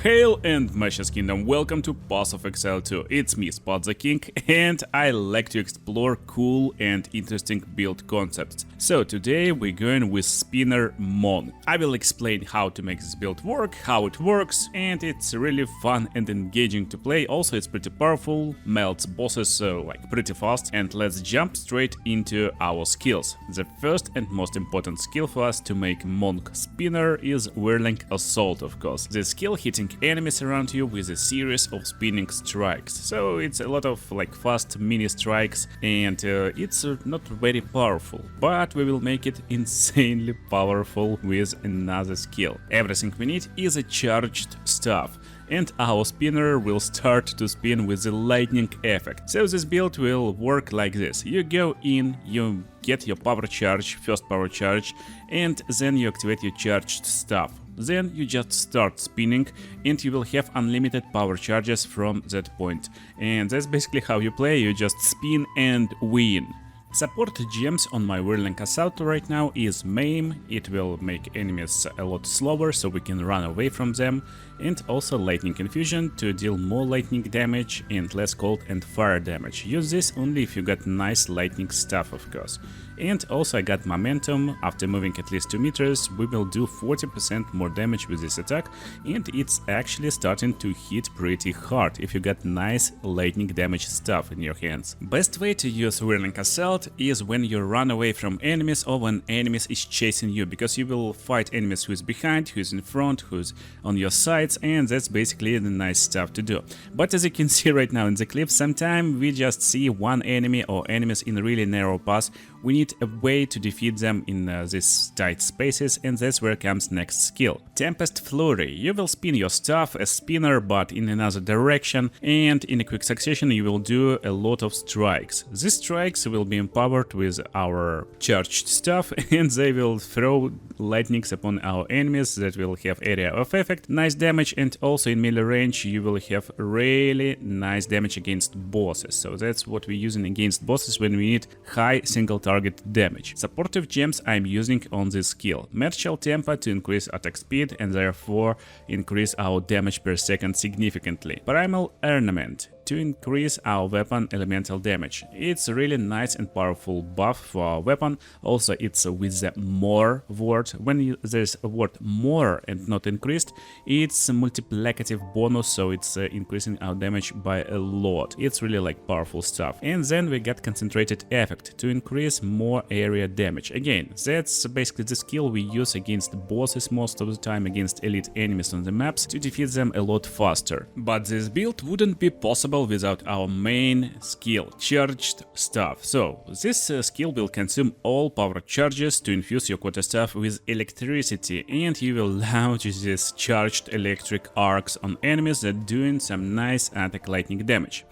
Hail and Mashes Kingdom, welcome to Path of Exile 2. It's me, Spot the King, and I like to explore cool and interesting build concepts. So today we're going with Spinner Monk. I will explain how to make this build work, how it works, and it's really fun and engaging to play. Also it's pretty powerful, melts bosses like pretty fast, and let's jump straight into our skills. The first and most important skill for us to make Monk Spinner is Whirling Assault, of course. The skill hitting enemies around you with a series of spinning strikes. So it's a lot of like fast mini strikes, and it's not very powerful, but we will make it insanely powerful with another skill. Everything we need is a charged staff, and our spinner will start to spin with the lightning effect. So this build will work like this. You go in, you get your power charge, first power charge, and then you activate your charged staff. Then you just start spinning and you will have unlimited power charges from that point. And that's basically how you play, you just spin and win. Support gems on my Whirling Assault right now is Maim. It will make enemies a lot slower so we can run away from them, and also Lightning Infusion to deal more lightning damage and less cold and fire damage. Use this only if you got nice lightning stuff, of course. And also I got Momentum. After moving at least 2 meters we will do 40% more damage with this attack, and it's actually starting to hit pretty hard if you got nice lightning damage stuff in your hands. Best way to use Whirling Assault is when you run away from enemies or when enemies is chasing you, because you will fight enemies who's behind, who's in front, who's on your sides, and that's basically the nice stuff to do. But as you can see right now in the clip, sometimes we just see one enemy or enemies in a really narrow path. We need a way to defeat them in these tight spaces, and that's where comes next skill. Tempest Flurry. You will spin your staff as spinner but in another direction, and in a quick succession you will do a lot of strikes. These strikes will be empowered with our charged stuff, and they will throw lightnings upon our enemies that will have area of effect, nice damage, and also in melee range you will have really nice damage against bosses. So that's what we're using against bosses when we need high single target damage. Supportive gems I'm using on this skill. Martial Tempo to increase attack speed and therefore increase our damage per second significantly. Primal Ornament to increase our weapon elemental damage. It's a really nice and powerful buff for our weapon. Also it's with the more word. When there's a word more and not increased, it's a multiplicative bonus, so it's increasing our damage by a lot. It's really like powerful stuff. And then we got Concentrated Effect to increase more area damage. Again, that's basically the skill we use against bosses most of the time, against elite enemies on the maps, to defeat them a lot faster. But this build wouldn't be possible without our main skill, charged staff. So this skill will consume all power charges to infuse your quarterstaff with electricity, and you will launch these charged electric arcs on enemies that doing some nice attack lightning damage.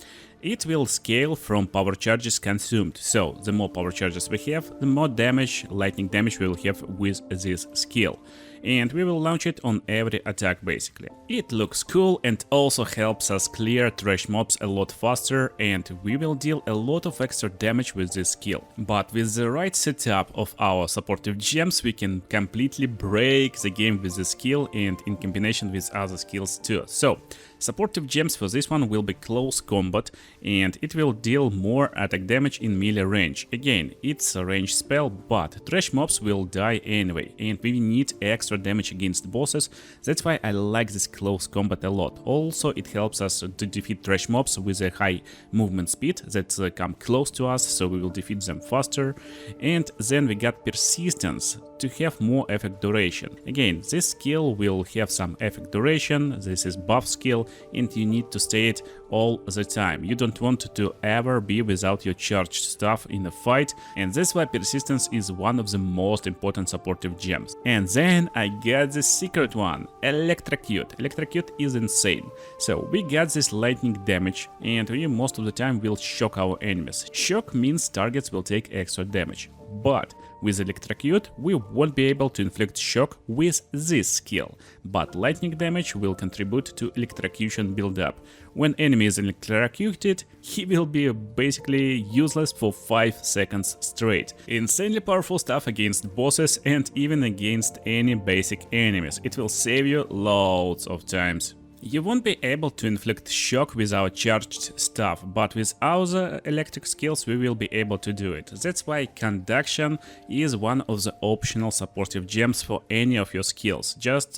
It will scale from power charges consumed, so the more power charges we have, the more damage, lightning damage we will have with this skill. And we will launch it on every attack basically. It looks cool and also helps us clear trash mobs a lot faster, and we will deal a lot of extra damage with this skill. But with the right setup of our supportive gems we can completely break the game with this skill and in combination with other skills too. So supportive gems for this one will be close combat, and it will deal more attack damage in melee range. Again, it's a range spell, but trash mobs will die anyway, and we need extra damage against bosses. That's why I like this close combat a lot. Also it helps us to defeat trash mobs with a high movement speed that come close to us, so we will defeat them faster. And then we got Persistence to have more effect duration. Again, this skill will have some effect duration. This is buff skill, and you need to stay it all the time. You don't want to ever be without your charged stuff in a fight, and that's why Persistence is one of the most important supportive gems. And then I got the secret one, Electrocute. Electrocute is insane. So we got this lightning damage, and we most of the time will shock our enemies. Shock means targets will take extra damage. But with Electrocute we won't be able to inflict shock with this skill, but lightning damage will contribute to electrocution build-up. When enemy is electrocuted, he will be basically useless for 5 seconds straight. Insanely powerful stuff against bosses and even against any basic enemies. It will save you loads of times. You won't be able to inflict shock with our charged stuff, but with our electric skills we will be able to do it. That's why conduction is one of the optional supportive gems for any of your skills. Just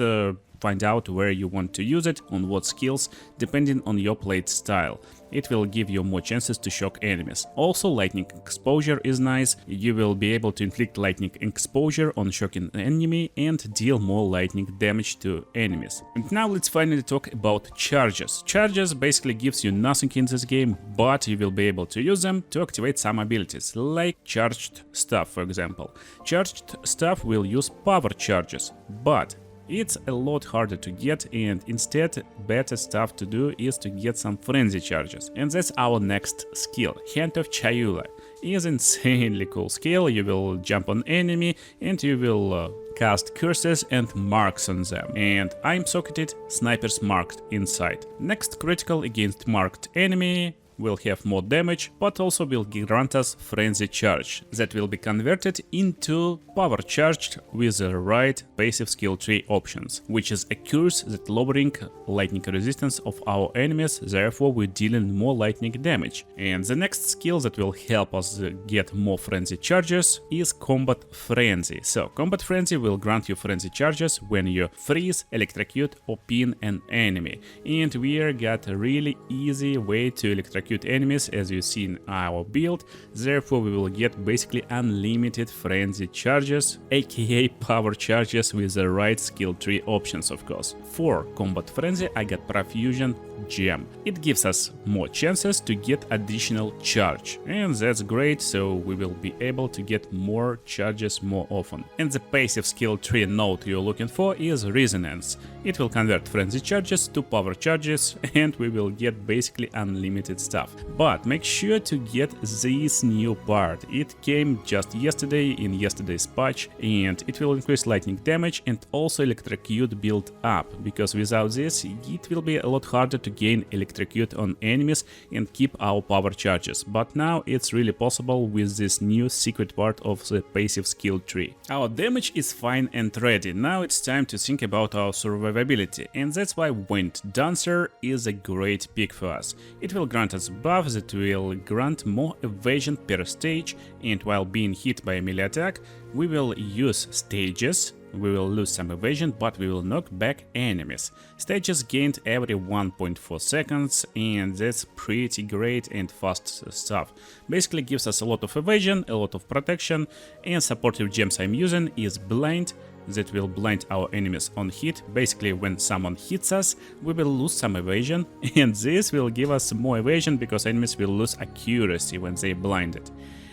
find out where you want to use it, on what skills, depending on your play style. It will give you more chances to shock enemies. Also, lightning exposure is nice. You will be able to inflict lightning exposure on shocking enemy and deal more lightning damage to enemies. And now let's finally talk about charges. Charges basically gives you nothing in this game, but you will be able to use them to activate some abilities, like charged stuff, for example. Charged stuff will use power charges, but it's a lot harder to get, and instead better stuff to do is to get some frenzy charges. And that's our next skill. Hand of Chayula is insanely cool skill. You will jump on enemy and you will cast curses and marks on them. And I'm socketed, snipers marked inside. Next critical against marked enemy will have more damage, but also will grant us frenzy charge that will be converted into power charged with the right passive skill tree options, which is a curse that lowering lightning resistance of our enemies, therefore we're dealing more lightning damage. And the next skill that will help us get more frenzy charges is combat frenzy. So combat frenzy will grant you frenzy charges when you freeze, electrocute or pin an enemy, and we got a really easy way to electrocute enemies as you see in our build. Therefore we will get basically unlimited frenzy charges, aka power charges with the right skill tree options, of course. For combat frenzy I got Profusion gem. It gives us more chances to get additional charge, and that's great, so we will be able to get more charges more often. And the passive skill tree node you're looking for is Resonance. It will convert frenzy charges to power charges, and we will get basically unlimited stuff. But make sure to get this new part. It came just yesterday in yesterday's patch, and it will increase lightning damage and also electrocute build up, because without this it will be a lot harder to gain electrocute on enemies and keep our power charges. But now it's really possible with this new secret part of the passive skill tree. Our damage is fine and ready. Now it's time to think about our survivability, and that's why Wind Dancer is a great pick for us. It will grant us buff that will grant more evasion per stage, and while being hit by a melee attack we will use stages. We will lose some evasion, but we will knock back enemies. Stages gained every 1.4 seconds, and that's pretty great and fast stuff. Basically gives us a lot of evasion, a lot of protection, and supportive gems I'm using is Blind, that will blind our enemies on hit. Basically when someone hits us we will lose some evasion, and this will give us more evasion because enemies will lose accuracy when they blinded.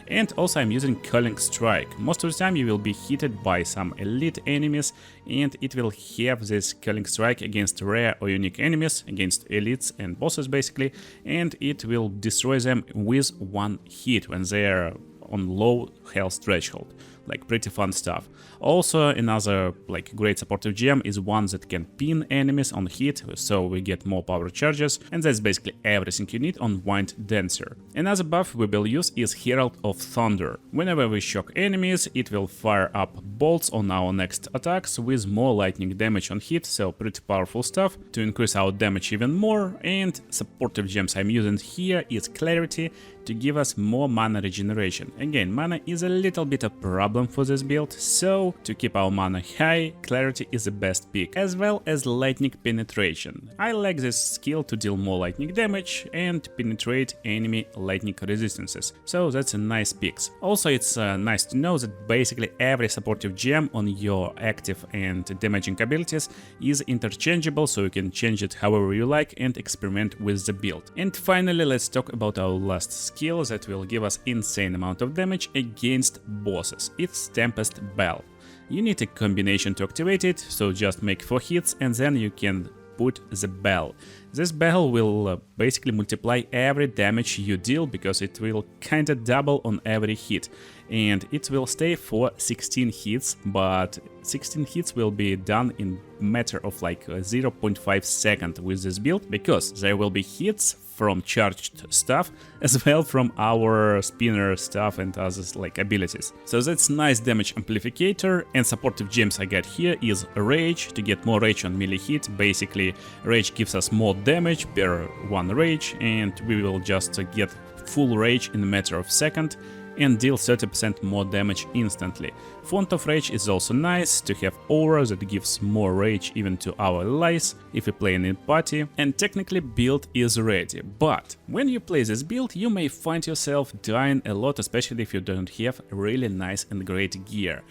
And also I'm using Culling Strike. Most of the time you will be hit by some elite enemies, and it will have this Culling Strike against rare or unique enemies, against elites and bosses basically, and it will destroy them with one hit when they are on low health threshold. Like pretty fun stuff. Also another like great supportive gem is one that can pin enemies on hit, so we get more power charges, and that's basically everything you need on Wind Dancer. Another buff we will use is Herald of Thunder. Whenever we shock enemies it will fire up bolts on our next attacks with more lightning damage on hit, so pretty powerful stuff to increase our damage even more. And supportive gems I'm using here is Clarity to give us more mana regeneration. Again, mana is a little bit a problem for this build, so to keep our mana high, Clarity is the best pick, as well as Lightning Penetration. I like this skill to deal more lightning damage and penetrate enemy lightning resistances, so that's a nice pick. Also it's nice to know that basically every supportive gem on your active and damaging abilities is interchangeable, so you can change it however you like and experiment with the build. And finally let's talk about our last skill that will give us insane amount of damage against bosses. It's Tempest Bell. You need a combination to activate it, so just make 4 hits and then you can put the bell. This bell will basically multiply every damage you deal, because it will kinda double on every hit. and it will stay for 16 hits, but 16 hits will be done in matter of like 0.5 second with this build, because there will be hits from charged stuff as well from our spinner stuff and others like abilities. So that's nice damage amplificator, and supportive gems I got here is Rage to get more rage on melee hit. Basically Rage gives us more damage per one rage, and we will just get full rage in a matter of second and deal 30% more damage instantly. Font of Rage is also nice to have aura that gives more rage even to our allies if we play in party, and technically build is ready. But when you play this build you may find yourself dying a lot, especially if you don't have really nice and great gear.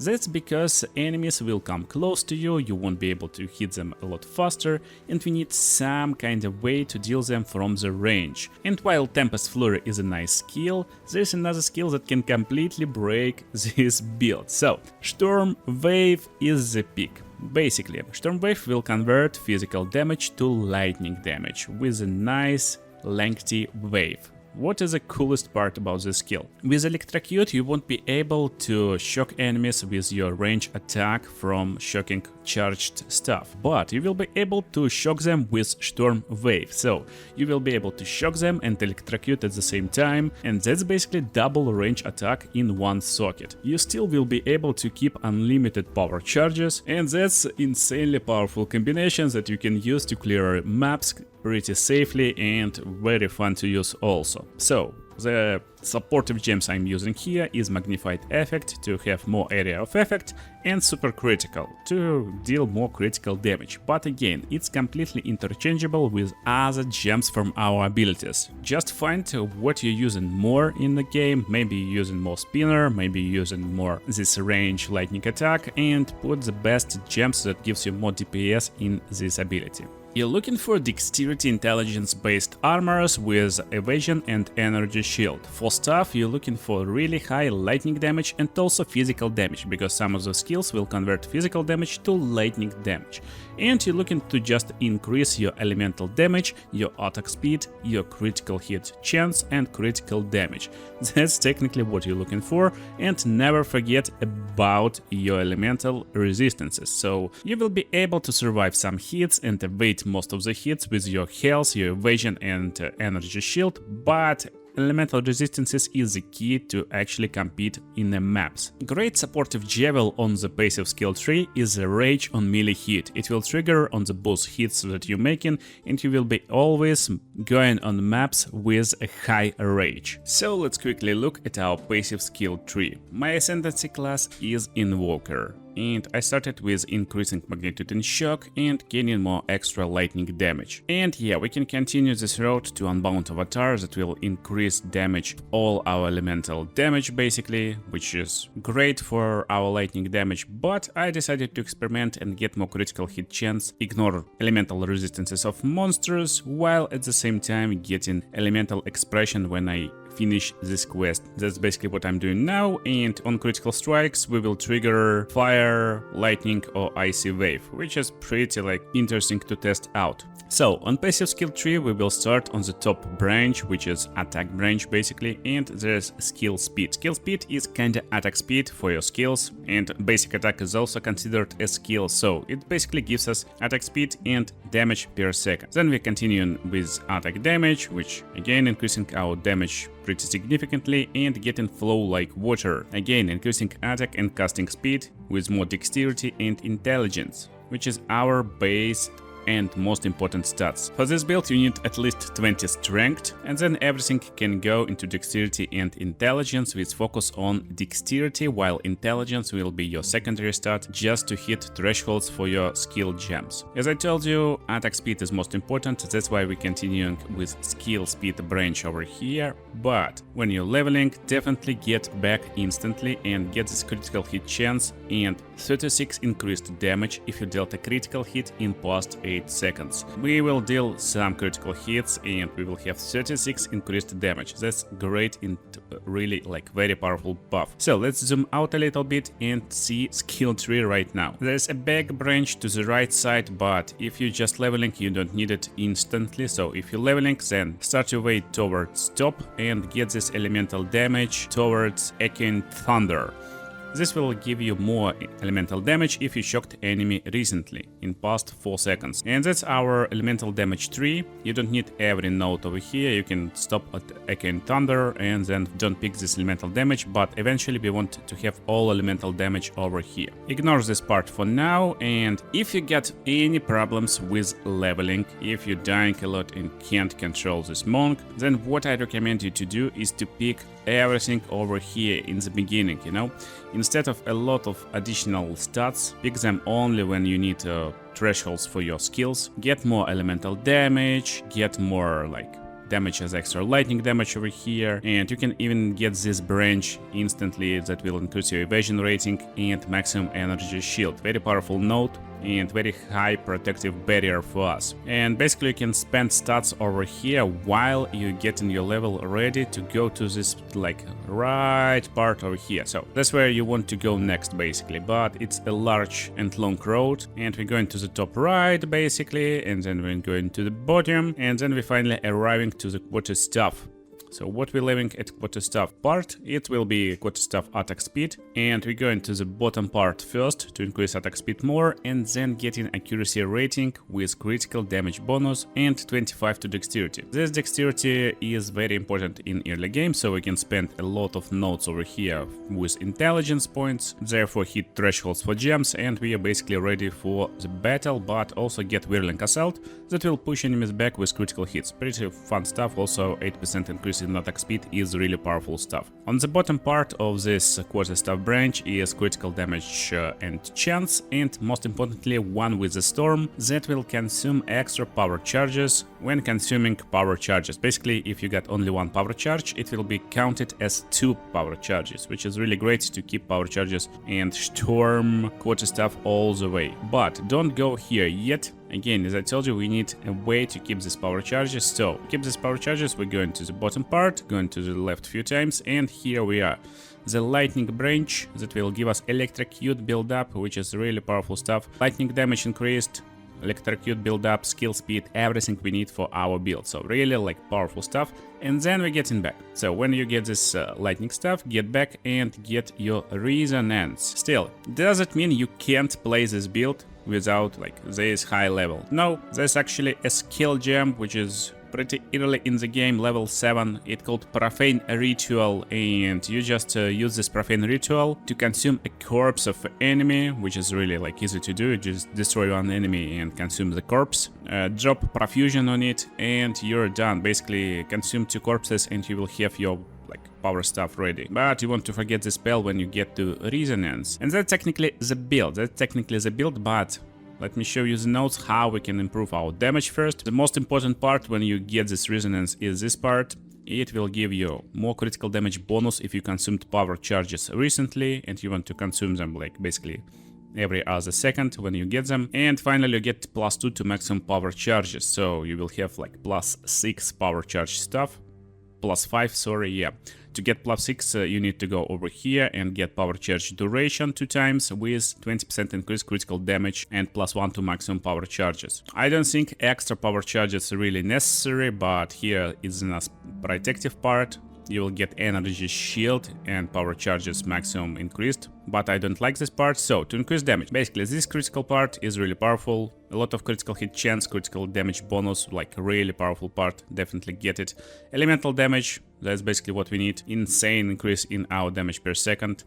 That's because enemies will come close to you, you won't be able to hit them a lot faster, and we need some kind of way to deal them from the range. And while Tempest Flurry is a nice skill, there's another skill that can completely break this build. So, Storm Wave is the pick. Basically, Storm Wave will convert physical damage to lightning damage with a nice lengthy wave. What is the coolest part about this skill? With Electrocute you won't be able to shock enemies with your range attack from shocking charged stuff, but you will be able to shock them with Storm Wave. So you will be able to shock them and electrocute at the same time, and that's basically double range attack in one socket. You still will be able to keep unlimited power charges, and that's insanely powerful combinations that you can use to clear maps pretty safely and very fun to use also. So the supportive gems I'm using here is Magnified Effect to have more area of effect, and Super Critical to deal more critical damage. But again, it's completely interchangeable with other gems from our abilities. Just find what you're using more in the game, maybe you're using more Spinner, maybe you're using more this range lightning attack, and put the best gems that gives you more DPS in this ability. You're looking for dexterity intelligence based armors with evasion and energy shield. For stuff you're looking for really high lightning damage and also physical damage, because some of the skills will convert physical damage to lightning damage. And you're looking to just increase your elemental damage, your attack speed, your critical hit chance and critical damage. That's technically what you're looking for, and never forget about your elemental resistances. So you will be able to survive some hits and evade most of the hits with your health, your evasion and energy shield, but elemental resistances is the key to actually compete in the maps. Great supportive Javel on the passive skill tree is the Rage on melee hit. It will trigger on the both hits that you're making, and you will be always going on maps with a high rage. So let's quickly look at our passive skill tree. My ascendancy class is Invoker, and I started with increasing magnitude and shock and gaining more extra lightning damage. And yeah, we can continue this road to Unbound Avatar that will increase damage, all our elemental damage basically, which is great for our lightning damage, but I decided to experiment and get more critical hit chance, ignore elemental resistances of monsters, while at the same time getting elemental expression when I finish this quest. That's basically what I'm doing now, and on critical strikes we will trigger fire, lightning or icy wave, which is pretty like interesting to test out. So on passive skill tree we will start on the top branch, which is attack branch basically, and there's skill speed. Skill speed is kinda attack speed for your skills, and basic attack is also considered a skill, so it basically gives us attack speed and damage per second. Then we continue with attack damage, which again increasing our damage pretty significantly and getting flow like water, again increasing attack and casting speed with more dexterity and intelligence, which is our base and most important stats. For this build you need at least 20 strength, and then everything can go into dexterity and intelligence with focus on dexterity, while intelligence will be your secondary stat just to hit thresholds for your skill gems. As I told you, attack speed is most important, that's why we're continuing with skill speed branch over here, but when you're leveling, definitely get back instantly and get this critical hit chance and 36 increased damage if you dealt a critical hit in past 8 8 seconds. We will deal some critical hits and we will have 36 increased damage. That's great and really like very powerful buff. So let's zoom out a little bit and see skill tree right now. There's a big branch to the right side, but if you're just leveling, you don't need it instantly. So if you're leveling, then start your way towards top and get this elemental damage towards Echoing Thunder. This will give you more elemental damage if you shocked enemy recently, in past 4 seconds. And that's our elemental damage tree. You don't need every node over here, you can stop at Echoing Thunder and then don't pick this elemental damage, but eventually we want to have all elemental damage over here. Ignore this part for now, and if you get any problems with leveling, if you're dying a lot and can't control this monk, then what I recommend you to do is to pick everything over here in the beginning, you know? Instead of a lot of additional stats, pick them only when you need thresholds for your skills. Get more elemental damage, get more like damage as extra lightning damage over here, and you can even get this branch instantly that will increase your evasion rating and maximum energy shield. Very powerful node and very high protective barrier for us. And basically you can spend stats over here while you're getting your level ready to go to this like right part over here. So that's where you want to go next basically, but it's a large and long road, and we're going to the top right basically, and then we're going to the bottom, and then we're finally arriving to the quarterstaff. So what we're leaving at quarterstaff part, it will be quarterstaff attack speed, and we're going to the bottom part first to increase attack speed more, and then getting accuracy rating with critical damage bonus and 25 to dexterity. This dexterity is very important in early game, so we can spend a lot of nodes over here with intelligence points, therefore hit thresholds for gems, and we are basically ready for the battle, but also get Whirling Assault that will push enemies back with critical hits. Pretty fun stuff. Also 8% increase in attack speed is really powerful stuff. On the bottom part of this quarterstaff branch is critical damage and chance, and most importantly one with the storm that will consume extra power charges when consuming power charges. Basically if you got only one power charge, it will be counted as 2 power charges, which is really great to keep power charges and storm quarterstaff all the way. But don't go here yet. Again, as I told you, we need a way to keep these power charges. So, to keep these power charges, we're going to the bottom part, going to the left a few times, and here we are. The lightning branch that will give us electrocute build up, which is really powerful stuff. Lightning damage increased, electrocute build up, skill speed, everything we need for our build. So really like powerful stuff. And then we're getting back. So when you get this lightning stuff, get back and get your resonance. Still, does it mean you can't play this build without like this high level? No, there's actually a skill gem which is pretty early in the game, level 7. It's called Profane Ritual, and you just use this Profane Ritual to consume a corpse of an enemy, which is really like easy to do. You just destroy one enemy and consume the corpse, drop Profusion on it, and you're done. Basically consume 2 corpses and you will have your like power stuff ready. But you want to forget the spell when you get to Resonance, and that's technically the build. But let me show you the notes how we can improve our damage first. The most important part when you get this resonance is this part. It will give you more critical damage bonus if you consumed power charges recently, and you want to consume them like basically every other second when you get them. And finally you get +2 to maximum power charges, so you will have like +6 power charge stuff. +5, sorry, yeah. To get +6, you need to go over here and get power charge duration 2 times with 20% increased critical damage and +1 to maximum power charges. I don't think extra power charges are really necessary, but here is a protective part. You will get energy shield and power charges maximum increased, but I don't like this part. So to increase damage, basically this critical part is really powerful. A lot of critical hit chance, critical damage bonus, like really powerful part, definitely get it. Elemental damage, that's basically what we need. Insane increase in our damage per second.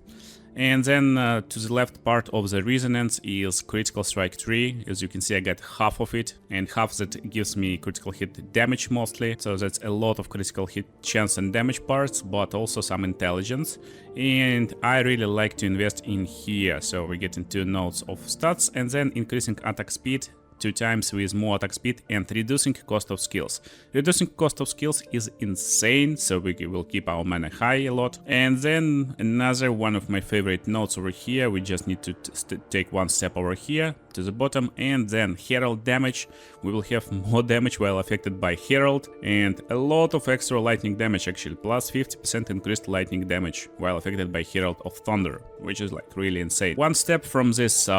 And then to the left part of the resonance is critical strike tree. As you can see, I got half of it, and half that gives me critical hit damage mostly. So that's a lot of critical hit chance and damage parts, but also some intelligence. And I really like to invest in here. So we get into nodes of stats, and then increasing attack speed 2 times with more attack speed and reducing cost of skills. Reducing cost of skills is insane, so we will keep our mana high a lot. And then another one of my favorite nodes over here, we just need to take one step over here, to the bottom. And then Herald damage. We will have more damage while affected by Herald, and a lot of extra lightning damage actually, plus 50% increased lightning damage while affected by Herald of Thunder, which is like really insane. One step from this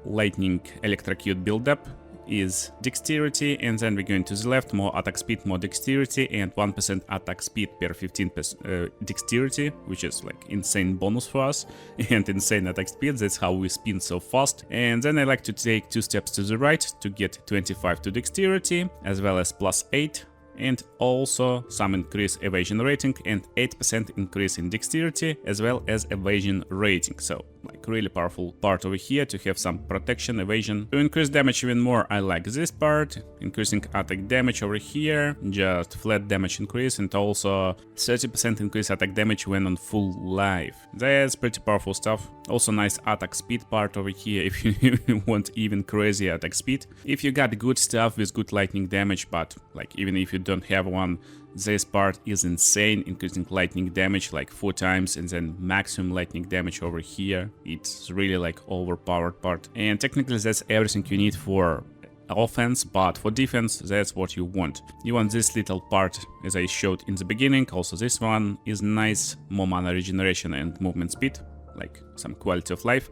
lightning electrocute build-up is dexterity, and then we're going to the left, more attack speed, more dexterity, and 1% attack speed per 15% dexterity, which is like insane bonus for us, and insane attack speed. That's how we spin so fast. And then I like to take 2 steps to the right to get 25 to dexterity, as well as plus 8, and also some increase evasion rating and 8% increase in dexterity, as well as evasion rating. So like really powerful part over here to have some protection, evasion. To increase damage even more, I like this part, increasing attack damage over here, just flat damage increase, and also 30% increase attack damage when on full life. That's pretty powerful stuff. Also nice attack speed part over here if you want even crazy attack speed. If you got good stuff with good lightning damage, but like even if you don't have one, this part is insane, increasing lightning damage like 4 times, and then maximum lightning damage over here. It's really like overpowered part, and technically that's everything you need for offense, but for defense that's what you want. You want this little part as I showed in the beginning. Also this one is nice, more mana regeneration and movement speed, like some quality of life.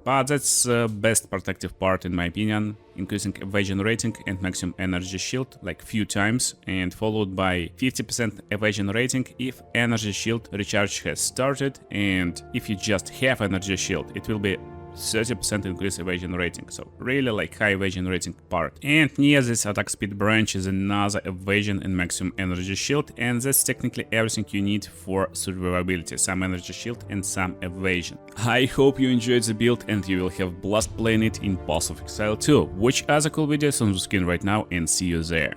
But that's the best protective part in my opinion, increasing evasion rating and maximum energy shield like few times, and followed by 50% evasion rating if energy shield recharge has started, and if you just have energy shield it will be 30% increase evasion rating, so really like high evasion rating part. And near this attack speed branch is another evasion and maximum energy shield, and that's technically everything you need for survivability, some energy shield and some evasion. I hope you enjoyed the build and you will have blast playing it in Path of Exile 2. Watch other cool videos on the screen right now and see you there.